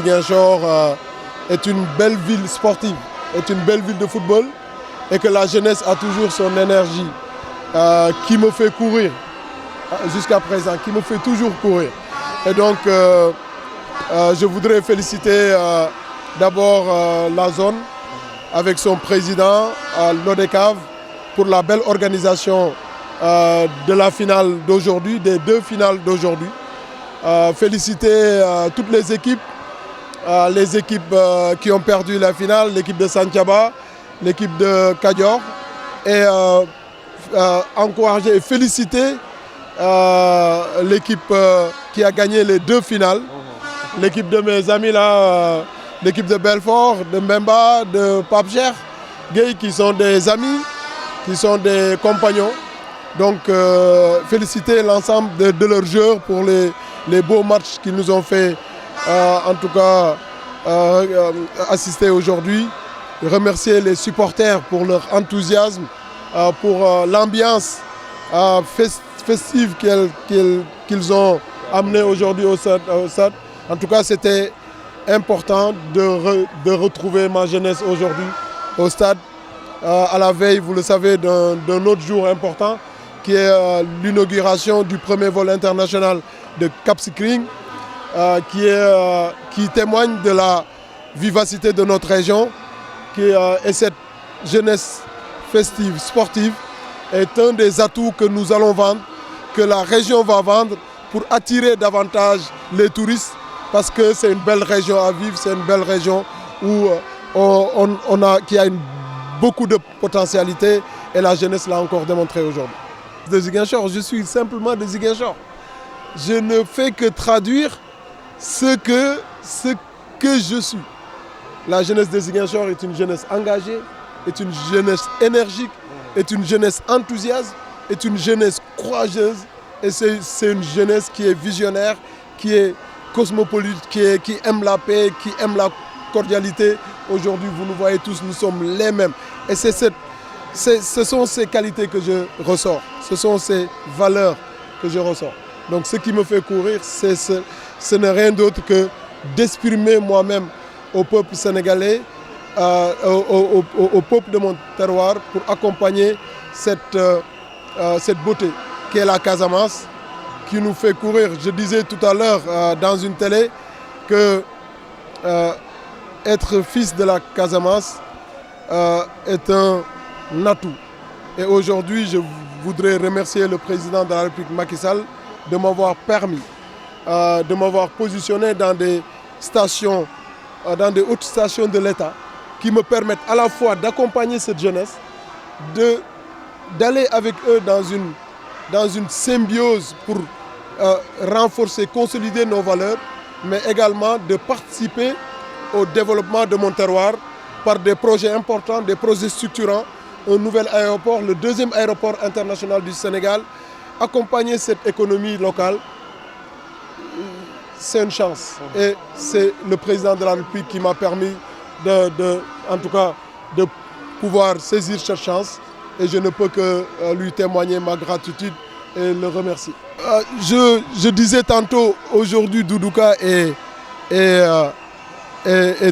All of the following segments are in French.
Ziguinchor est une belle ville sportive, est une belle ville de football et que la jeunesse a toujours son énergie qui me fait courir jusqu'à présent, qui me fait toujours courir. Et donc, je voudrais féliciter d'abord la zone avec son président, l'ODECAV, pour la belle organisation de la finale d'aujourd'hui, des deux finales d'aujourd'hui. Féliciter toutes les équipes qui ont perdu la finale, l'équipe de Santhiaba, l'équipe de Kadior, et encourager et féliciter l'équipe qui a gagné les deux finales, l'équipe de mes amis là, l'équipe de Belfort, de Mbemba, de Pape Cheikh Gueye, qui sont des amis, qui sont des compagnons. Donc féliciter l'ensemble de leurs joueurs pour les beaux matchs qu'ils nous ont fait, en tout cas assister aujourd'hui. Remercier les supporters pour leur enthousiasme, pour l'ambiance festive qu'ils ont amenée aujourd'hui au stade. En tout cas, c'était important de retrouver ma jeunesse aujourd'hui au stade, à la veille, vous le savez, d'un autre jour important, qui est l'inauguration du premier vol international de Cap Skirring, qui témoigne de la vivacité de notre région, et cette jeunesse festive, sportive, est un des atouts que nous allons vendre, que la région va vendre pour attirer davantage les touristes, parce que c'est une belle région à vivre, c'est une belle région où qui a beaucoup de potentialité, et la jeunesse l'a encore démontré aujourd'hui. De Ziguinchor, je suis simplement de Ziguinchor. Je ne fais que traduire ce que je suis. La jeunesse de Ziguinchor est une jeunesse engagée, est une jeunesse énergique, est une jeunesse enthousiaste, est une jeunesse courageuse, et c'est une jeunesse qui est visionnaire, qui est cosmopolite, qui aime la paix, qui aime la cordialité. Aujourd'hui, vous nous voyez tous, nous sommes les mêmes. Et ce sont ces qualités que je ressors, ce sont ces valeurs que je ressors. Donc ce qui me fait courir, ce n'est rien d'autre que d'exprimer moi-même au peuple sénégalais, au peuple de mon terroir, pour accompagner cette beauté qui est la Casamance, qui nous fait courir. Je disais tout à l'heure dans une télé que être fils de la Casamance est un atout. Et aujourd'hui, je voudrais remercier le président de la République, Macky Sall, de m'avoir permis, de m'avoir positionné dans des stations, dans des hautes stations de l'État, qui me permettent à la fois d'accompagner cette jeunesse, d'aller avec eux dans une symbiose pour renforcer, consolider nos valeurs, mais également de participer au développement de mon terroir par des projets importants, des projets structurants, un nouvel aéroport, le deuxième aéroport international du Sénégal, accompagner cette économie locale. C'est une chance. Et c'est le président de la République qui m'a permis en tout cas, de pouvoir saisir cette chance. Et je ne peux que lui témoigner ma gratitude et le remercier. Je disais tantôt, aujourd'hui, Doudouka est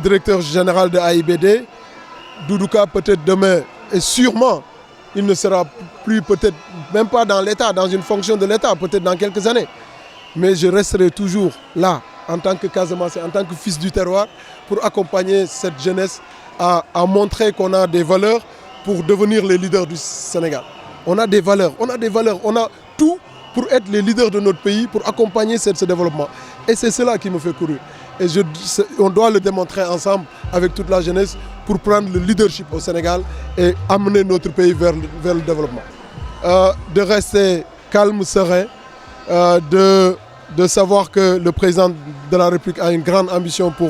directeur général de AIBD. Doudouka, peut-être demain, et sûrement, il ne sera plus, peut-être même pas dans l'État, dans une fonction de l'État, peut-être dans quelques années. Mais je resterai toujours là, en tant que Casamançais, en tant que fils du terroir, pour accompagner cette jeunesse à montrer qu'on a des valeurs pour devenir les leaders du Sénégal. On a des valeurs, on a tout pour être les leaders de notre pays, pour accompagner ce développement. Et c'est cela qui me fait courir. Et on doit le démontrer ensemble avec toute la jeunesse pour prendre le leadership au Sénégal et amener notre pays vers le développement. De rester calme, serein, de savoir que le président de la République a une grande ambition pour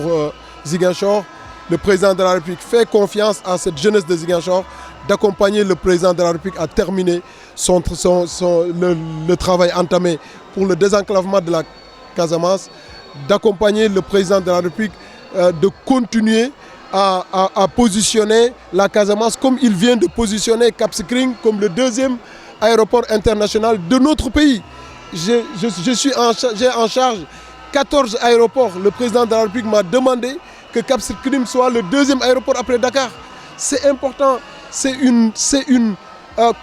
Ziguinchor. Le président de la République fait confiance à cette jeunesse de Ziguinchor, d'accompagner le président de la République à terminer le travail entamé pour le désenclavement de la Casamance, d'accompagner le président de la République de continuer à positionner la Casamance comme il vient de positionner Cap Skirring comme le deuxième aéroport international de notre pays. J'ai en charge 14 aéroports. Le président de la République m'a demandé que Cap Skirring soit le deuxième aéroport après Dakar. C'est important, c'est une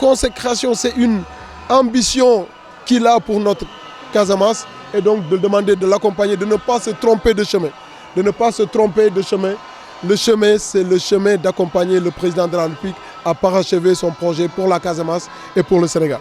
consécration, c'est une ambition qu'il a pour notre Casamance. Et donc de demander de l'accompagner, de ne pas se tromper de chemin. De ne pas se tromper de chemin. Le chemin, c'est le chemin d'accompagner le président de la République à parachever son projet pour la Casamance et pour le Sénégal.